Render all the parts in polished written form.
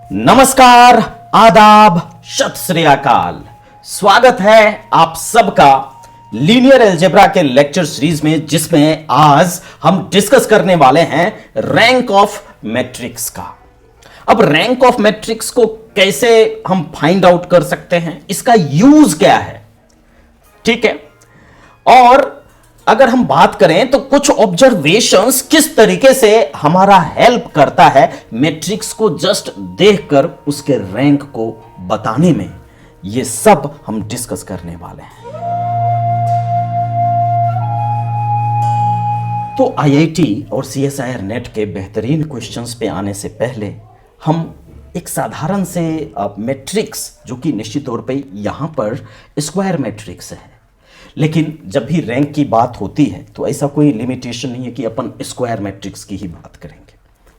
नमस्कार, आदाब, सत श्री अकाल। स्वागत है आप सबका लीनियर अलजेब्रा के लेक्चर सीरीज में, जिसमें आज हम डिस्कस करने वाले हैं रैंक ऑफ मैट्रिक्स का। अब रैंक ऑफ मैट्रिक्स को कैसे हम फाइंड आउट कर सकते हैं, इसका यूज क्या है, ठीक है। और अगर हम बात करें तो कुछ ऑब्जर्वेशंस किस तरीके से हमारा हेल्प करता है मैट्रिक्स को जस्ट देखकर उसके रैंक को बताने में, ये सब हम डिस्कस करने वाले हैं। तो आईआईटी और सीएसआईआर नेट के बेहतरीन क्वेश्चंस पे आने से पहले हम एक साधारण से मैट्रिक्स, जो कि निश्चित तौर पे यहां पर स्क्वायर मैट्रिक्स है, लेकिन जब भी रैंक की बात होती है तो ऐसा कोई लिमिटेशन नहीं है कि अपन स्क्वायर मैट्रिक्स की ही बात करेंगे।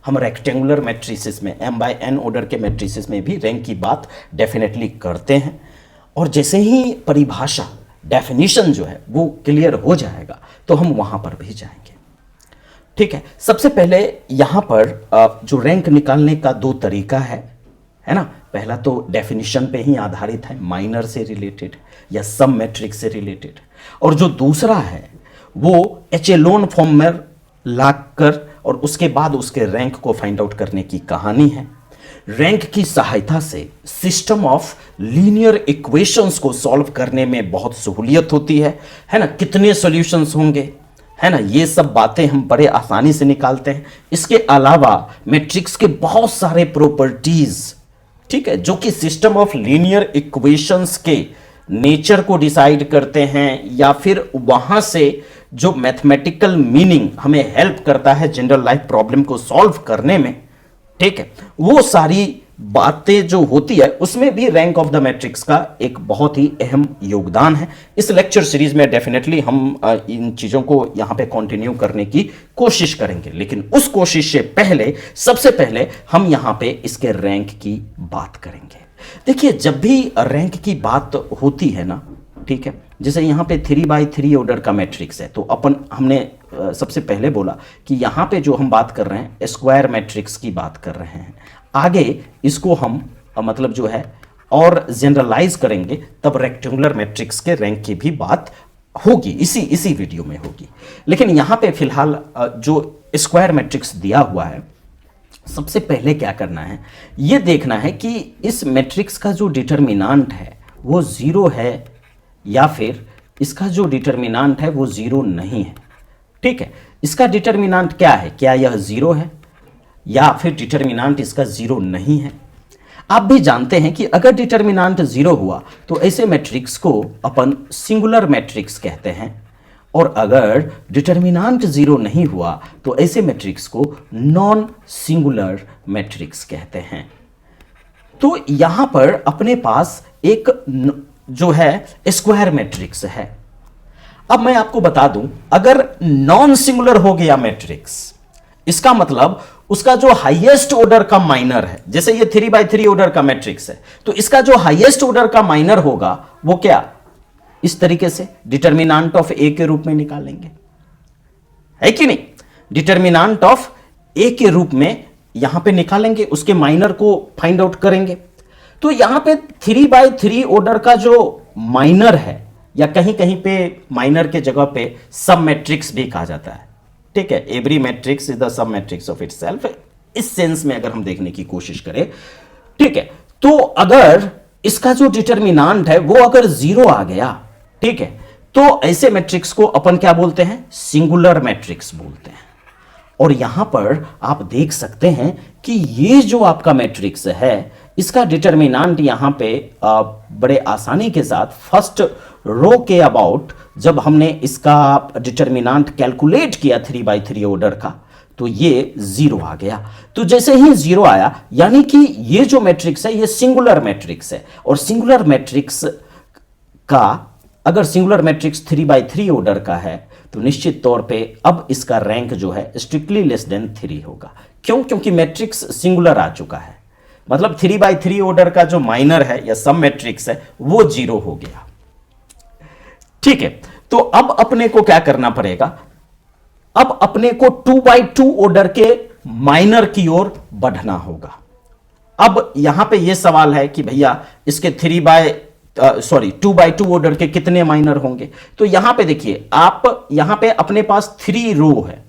हम रेक्टेंगुलर मैट्रिसेस में, m/n ऑर्डर के मैट्रिसेस में भी रैंक की बात डेफिनेटली करते हैं। और जैसे ही परिभाषा, डेफिनेशन जो है वो क्लियर हो जाएगा तो हम वहां पर भी जाएंगे, ठीक है। सबसे पहले यहां पर जो रैंक निकालने का दो तरीका है ना। पहला तो डेफिनेशन पे ही आधारित है, माइनर से रिलेटेड या सब मैट्रिक्स से रिलेटेड, और जो दूसरा है वो एचेलोन फॉर्म में लाकर और उसके बाद उसके रैंक को फाइंड आउट करने की कहानी है। रैंक की सहायता से सिस्टम ऑफ लीनियर इक्वेशंस को सॉल्व करने में बहुत सहूलियत होती है ना। कितने सॉल्यूशंस होंगे, है ना, ये सब बातें हम बड़े आसानी से निकालते हैं। इसके अलावा मैट्रिक्स के बहुत सारे प्रॉपर्टीज, ठीक है, जो कि सिस्टम ऑफ लीनियर इक्वेशंस के नेचर को डिसाइड करते हैं, या फिर वहां से जो मैथमेटिकल मीनिंग हमें हेल्प करता है जनरल लाइफ प्रॉब्लम को सॉल्व करने में, ठीक है, वो सारी बातें जो होती है उसमें भी रैंक ऑफ द मैट्रिक्स का एक बहुत ही अहम योगदान है। इस लेक्चर सीरीज में डेफिनेटली हम इन चीजों को यहां पे कंटिन्यू करने की कोशिश करेंगे, लेकिन उस कोशिश से पहले, सबसे पहले हम यहां पे इसके रैंक की बात करेंगे। देखिए, जब भी रैंक की बात होती है ना, ठीक है, जैसे यहां पे 3x3 ऑर्डर का मैट्रिक्स है, तो हमने सबसे पहले बोला कि यहां पे जो हम बात कर रहे हैं स्क्वायर मैट्रिक्स की बात कर रहे हैं। आगे इसको हम मतलब जो है और जनरलाइज करेंगे, तब रेक्टेंगुलर मैट्रिक्स के रैंक की भी बात होगी, इसी वीडियो में होगी। लेकिन यहां पे फिलहाल जो स्क्वायर मैट्रिक्स दिया हुआ है, सबसे पहले क्या करना है, यह देखना है कि इस मैट्रिक्स का जो डिटर्मिनांट है वो जीरो है, या फिर इसका जो डिटर्मिनांट है वो जीरो नहीं है, ठीक है। इसका डिटर्मिनांट क्या है, क्या यह जीरो है, या फिर डिटर्मिनांट इसका जीरो नहीं है। आप भी जानते हैं कि अगर डिटर्मिनांट जीरो हुआ तो ऐसे मैट्रिक्स को अपन सिंगुलर मैट्रिक्स कहते हैं, और अगर डिटर्मिनांट जीरो नहीं हुआ तो ऐसे मैट्रिक्स को नॉन सिंगुलर मैट्रिक्स कहते हैं। तो यहां पर अपने पास एक जो है स्क्वायर मैट्रिक्स है। अब मैं आपको बता दूं, अगर नॉन सिंगुलर हो गया मैट्रिक्स, इसका मतलब उसका जो हाईएस्ट ऑर्डर का माइनर है, जैसे ये 3x3 ऑर्डर का मैट्रिक्स है, तो इसका जो हाईएस्ट ऑर्डर का माइनर होगा वो क्या, इस तरीके से डिटर्मिनांट ऑफ ए के रूप में निकालेंगे, है कि नहीं। डिटर्मिनांट ऑफ ए के रूप में यहां पे निकालेंगे, उसके माइनर को फाइंड आउट करेंगे। तो यहां पे 3x3 ऑर्डर का जो माइनर है, या कहीं कहीं पे माइनर के जगह पे सब मैट्रिक्स भी कहा जाता है, ठीक है। Every matrix is the sub matrix of itself, इस सेंस में अगर हम देखने की कोशिश करें, ठीक है। तो अगर इसका जो डिटर्मिनांट है वो अगर जीरो आ गया, ठीक है, तो ऐसे मैट्रिक्स को अपन क्या बोलते हैं, सिंगुलर मैट्रिक्स बोलते हैं। और यहां पर आप देख सकते हैं कि ये जो आपका मैट्रिक्स है, इसका डिटर्मिनांट यहां पे बड़े आसानी के साथ फर्स्ट रो के अबाउट, जब हमने इसका डिटर्मिनांट कैलकुलेट किया 3x3 ऑर्डर का, तो ये जीरो आ गया। तो जैसे ही जीरो आया, यानी कि ये जो मैट्रिक्स है ये सिंगुलर मैट्रिक्स है, और सिंगुलर मैट्रिक्स का, अगर सिंगुलर मैट्रिक्स 3x3 ऑर्डर का है, तो निश्चित तौर पे अब इसका रैंक जो है स्ट्रिक्टली लेस देन 3 होगा। क्यों, क्योंकि मैट्रिक्स सिंगुलर आ चुका है, मतलब 3x3 ऑर्डर का जो माइनर है या सब मैट्रिक्स है वो जीरो हो गया, ठीक है। तो अब अपने को क्या करना पड़ेगा, अब अपने को 2x2 ऑर्डर के माइनर की ओर बढ़ना होगा। अब यहां पे ये सवाल है कि भैया इसके 2 by 2 ऑर्डर के कितने माइनर होंगे। तो यहां पे देखिए, आप यहां पे अपने पास 3 रो है,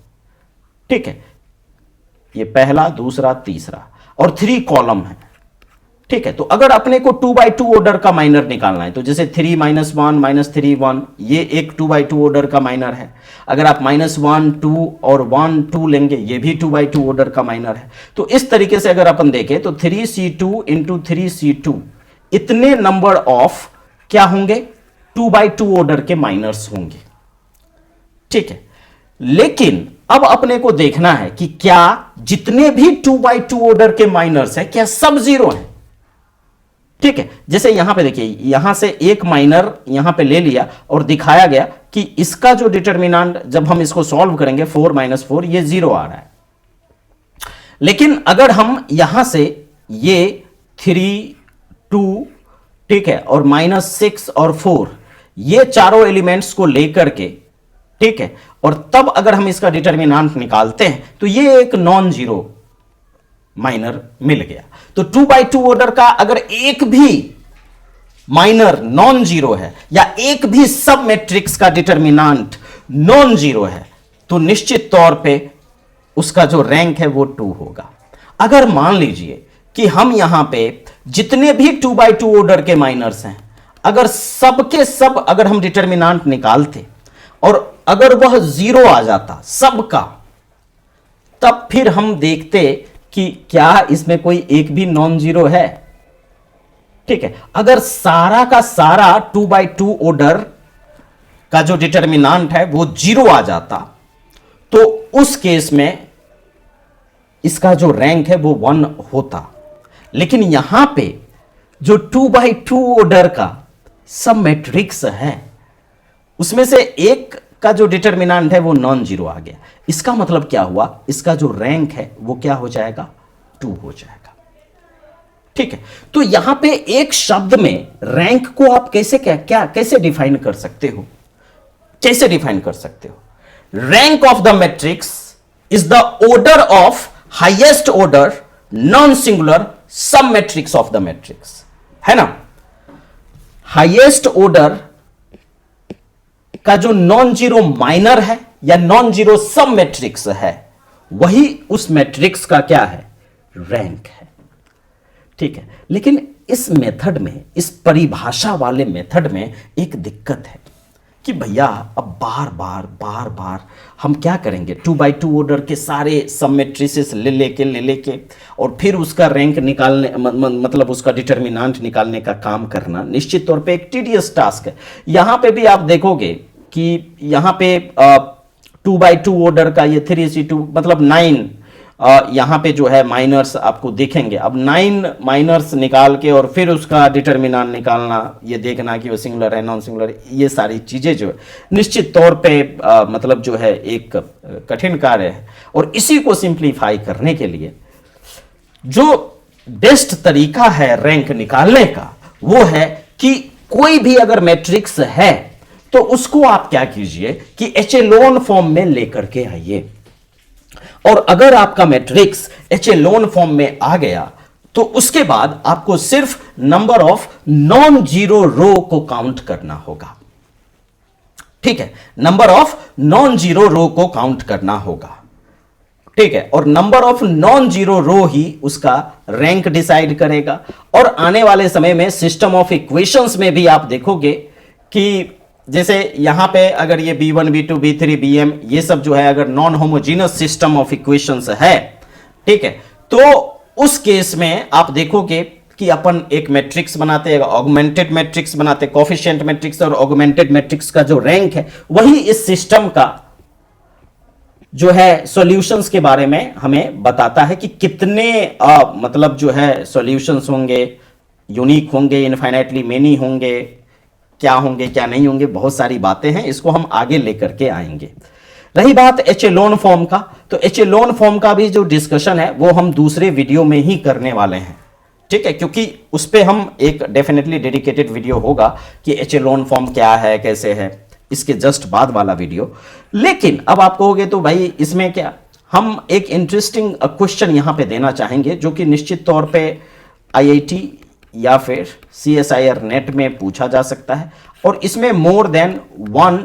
ठीक है, ये पहला, दूसरा, तीसरा, और 3 कॉलम है, ठीक है। तो अगर अपने को 2 by 2 ऑर्डर का माइनर निकालना है, तो जैसे 3 - 1 -3 1, ये एक 2 by 2 ऑर्डर का माइनर है। अगर आप -1 2 और 1 2 लेंगे, ये भी 2 by 2 ऑर्डर का माइनर है। तो इस तरीके से अगर अपन देखें तो 3C2 × 3C2 इतने नंबर ऑफ क्या होंगे, 2 by 2 ऑर्डर के माइनर्स होंगे, ठीक है। लेकिन अब अपने को देखना है कि क्या जितने भी 2 by 2 ऑर्डर के माइनर्स हैं क्या सब जीरो हैं, ठीक है। जैसे यहां पे देखिए, यहां से एक माइनर यहां पे ले लिया और दिखाया गया कि इसका जो डिटर्मिनेंट जब हम इसको सॉल्व करेंगे 4 - 4 ये 0 आ रहा है। लेकिन अगर हम यहां से ये 3 2, ठीक है, और -6 और 4 ये चारों एलिमेंट्स को लेकर के, ठीक है, और तब अगर हम इसका डिटर्मिनेंट निकालते हैं तो ये एक नॉन जीरो माइनर मिल गया। तो 2 by 2 ऑर्डर का अगर एक भी माइनर नॉन जीरो है या एक भी सब मैट्रिक्स का डिटर्मिनेंट नॉन जीरो है तो निश्चित तौर पे उसका जो रैंक है वो 2 होगा। अगर मान लीजिए कि हम यहां पे जितने भी 2 by 2 ऑर्डर के माइनर्स हैं, अगर सबके सब अगर हम डिटर्मिनेंट निकालते और अगर वह 0 आ जाता सबका, तब फिर हम देखते कि क्या इसमें कोई एक भी नॉन जीरो है, ठीक है। अगर सारा का सारा 2 by 2 ऑर्डर का जो डिटर्मिनेंट है वो 0 आ जाता तो उस केस में इसका जो रैंक है वो 1 होता। लेकिन यहां पे जो 2 by 2 ऑर्डर का सब मैट्रिक्स है उसमें से एक का जो डिटर्मिनेंट है वो नॉन जीरो आ गया। इसका मतलब क्या हुआ, इसका जो रैंक है वो क्या हो जाएगा, 2 हो जाएगा, ठीक है। तो यहां पे एक शब्द में रैंक को आप कैसे डिफाइन कर सकते हो, कैसे डिफाइन कर सकते हो? Rank of the matrix is the order of highest order non singular सब मैट्रिक्स ऑफ द मैट्रिक्स, है ना। हाईएस्ट ऑर्डर का जो नॉन जीरो माइनर है या नॉन जीरो सब मैट्रिक्स है वही उस मैट्रिक्स का क्या है, रैंक है, ठीक है। लेकिन इस मेथड में, इस परिभाषा वाले मेथड में एक दिक्कत है कि भैया अब बार बार हम क्या करेंगे, 2 by 2 ऑर्डर के सारे सब मैट्रिसेस ले लेके और फिर उसका रैंक निकालने मतलब उसका डिटर्मिनेंट निकालने का काम करना निश्चित तौर पे एक टीडियस टास्क है। यहां पे भी आप देखोगे कि यहां पे 2 by 2 ऑर्डर का ये 3C2 मतलब 9 यहां पे जो है माइनर्स आपको दिखेंगे। अब 9 माइनर्स निकाल के और फिर उसका डिटर्मिनेंट निकालना, ये देखना कि वो सिंगुलर है नॉन सिंगुलर, ये सारी चीजें जो है निश्चित तौर पे मतलब जो है एक कठिन कार्य है। और इसी को सिंप्लीफाई करने के लिए जो बेस्ट तरीका है रैंक निकालने का वो है कि कोई भी अगर मैट्रिक्स है तो उसको आप क्या कीजिए कि एचेलॉन फॉर्म में लेकर के आइए। और अगर आपका मैट्रिक्स एचेलॉन फॉर्म में आ गया तो उसके बाद आपको सिर्फ नंबर ऑफ नॉन जीरो रो को काउंट करना होगा, ठीक है। नंबर ऑफ नॉन जीरो रो को काउंट करना होगा, ठीक है। और नंबर ऑफ नॉन जीरो रो ही उसका रैंक डिसाइड करेगा। और आने वाले समय में सिस्टम ऑफ इक्वेशंस में भी आप देखोगे कि जैसे यहां पे अगर ये B1 B2 B3 Bm ये सब जो है अगर non homogeneous system of equations है, ठीक है, तो उस केस में आप देखोगे कि अपन एक मैट्रिक्स बनाते हैं, ऑगमेंटेड मैट्रिक्स बनाते हैं, कोफिशिएंट मैट्रिक्स और ऑगमेंटेड मैट्रिक्स का जो रैंक है वही इस सिस्टम का जो है सॉल्यूशंस के बारे में हमें बताता है कि कितने मतलब जो है सॉल्यूशंस होंगे, यूनिक होंगे, इनफाइनाइटली मेनी होंगे, क्या होंगे क्या नहीं होंगे, बहुत सारी बातें हैं, इसको हम आगे लेकर के आएंगे। रही बात एचेलॉन फॉर्म का, तो एचेलॉन फॉर्म का भी जो डिस्कशन है वो हम दूसरे वीडियो में ही करने वाले हैं, ठीक है, क्योंकि उस पे हम एक डेफिनेटली डेडिकेटेड वीडियो होगा कि एचेलॉन फॉर्म क्या है कैसे है, इसके जस्ट बाद वाला वीडियो। लेकिन अब आप कहोगे तो भाई इसमें क्या, हम एक इंटरेस्टिंग क्वेश्चन यहां पे देना चाहेंगे जो कि निश्चित तौर पे IIT या फिर CSIR नेट में पूछा जा सकता है, और इसमें मोर देन 1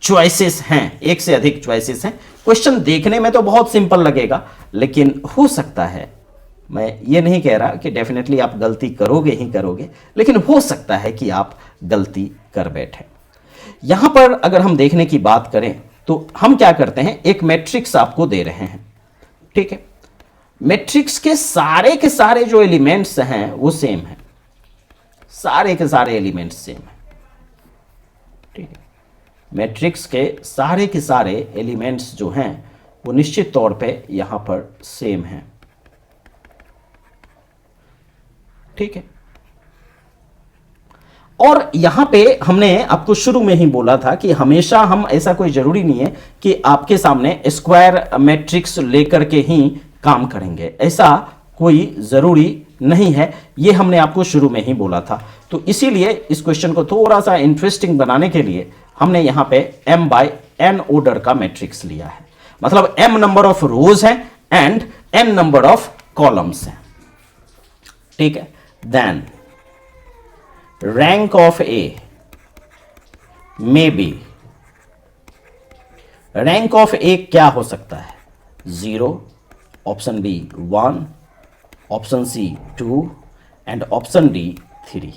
चॉइसेस हैं, एक से अधिक चॉइसेस हैं। क्वेश्चन देखने में तो बहुत सिंपल लगेगा, लेकिन हो सकता है, मैं ये नहीं कह रहा कि डेफिनेटली आप गलती करोगे ही करोगे, लेकिन हो सकता है कि आप गलती कर बैठे। यहां पर अगर हम देखने की बात करें तो हम क्या करते हैं, एक मैट्रिक्स आपको दे रहे हैं, ठीक है। मैट्रिक्स के सारे जो एलिमेंट्स हैं वो सेम है, सारे के सारे एलिमेंट्स सेम है, ठीक है। मैट्रिक्स के सारे एलिमेंट्स जो हैं वो निश्चित तौर पे यहां पर सेम हैं, ठीक है। और यहां पे हमने आपको शुरू में ही बोला था कि हमेशा हम, ऐसा कोई जरूरी नहीं है कि आपके सामने स्क्वायर मैट्रिक्स लेकर के ही काम करेंगे, ऐसा कोई जरूरी नहीं है, ये हमने आपको शुरू में ही बोला था। तो इसीलिए इस क्वेश्चन को थोड़ा सा इंटरेस्टिंग बनाने के लिए हमने यहां पे m/n ऑर्डर का मैट्रिक्स लिया है, मतलब m नंबर ऑफ रोज है and n number of columns है, ठीक है। Then rank of A may be, rank of A क्या हो सकता है, 0, option B 1, option C 2 and option D 3,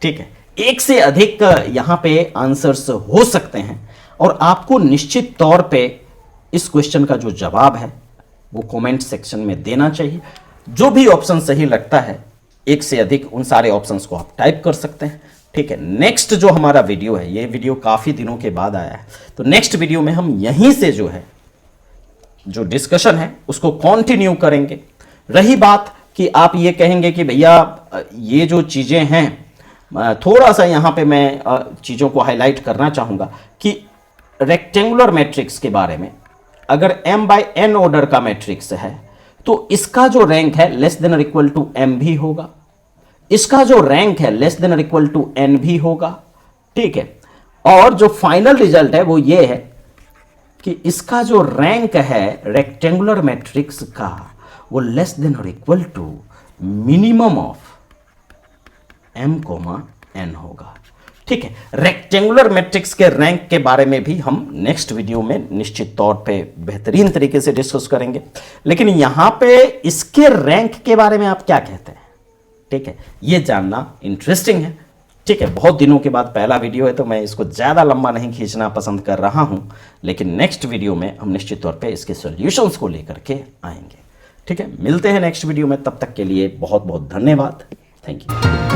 ठीक है। एक से अधिक यहां पे आंसर्स हो सकते हैं, और आपको निश्चित तौर पे इस क्वेश्चन का जो जवाब है वो कमेंट सेक्शन में देना चाहिए। जो भी ऑप्शन सही लगता है, एक से अधिक, उन सारे ऑप्शंस को आप टाइप कर सकते हैं, ठीक है। नेक्स्ट जो हमारा वीडियो है, ये वीडियो काफ़ी दिनों के बाद आया है, तो नेक्स्ट वीडियो में हम यहीं से जो है, जो डिस्कशन है उसको कंटिन्यू करेंगे। रही बात कि आप ये कहेंगे कि भैया ये जो चीज़ें हैं, थोड़ा सा यहाँ पे मैं चीज़ों को हाईलाइट करना चाहूँगा कि रेक्टेंगुलर मैट्रिक्स के बारे में, अगर m/n ऑर्डर का मैट्रिक्स है तो इसका जो रैंक है लेस देन और इक्वल टू m भी होगा, इसका जो रैंक है लेस देन और इक्वल टू n भी होगा, ठीक है। और जो फाइनल रिजल्ट है वो ये है कि इसका जो रैंक है रेक्टेंगुलर मैट्रिक्स का वो लेस देन और equal to minimum of m, n होगा, ठीक है। रेक्टेंगुलर मैट्रिक्स के रैंक के बारे में भी हम नेक्स्ट वीडियो में निश्चित तौर पे बेहतरीन तरीके से डिस्कस करेंगे, लेकिन यहां पे इसके रैंक के बारे में आप क्या कहते हैं, ठीक है, ये जानना इंटरेस्टिंग है, ठीक है। बहुत दिनों के बाद पहला वीडियो है तो मैं इसको ज़्यादा लंबा नहीं खींचना पसंद कर रहा हूं, लेकिन नेक्स्ट वीडियो में हम निश्चित तौर पे इसके सॉल्यूशंस को लेकर के आएंगे, ठीक है। मिलते हैं नेक्स्ट वीडियो में, तब तक के लिए बहुत बहुत धन्यवाद, थैंक यू।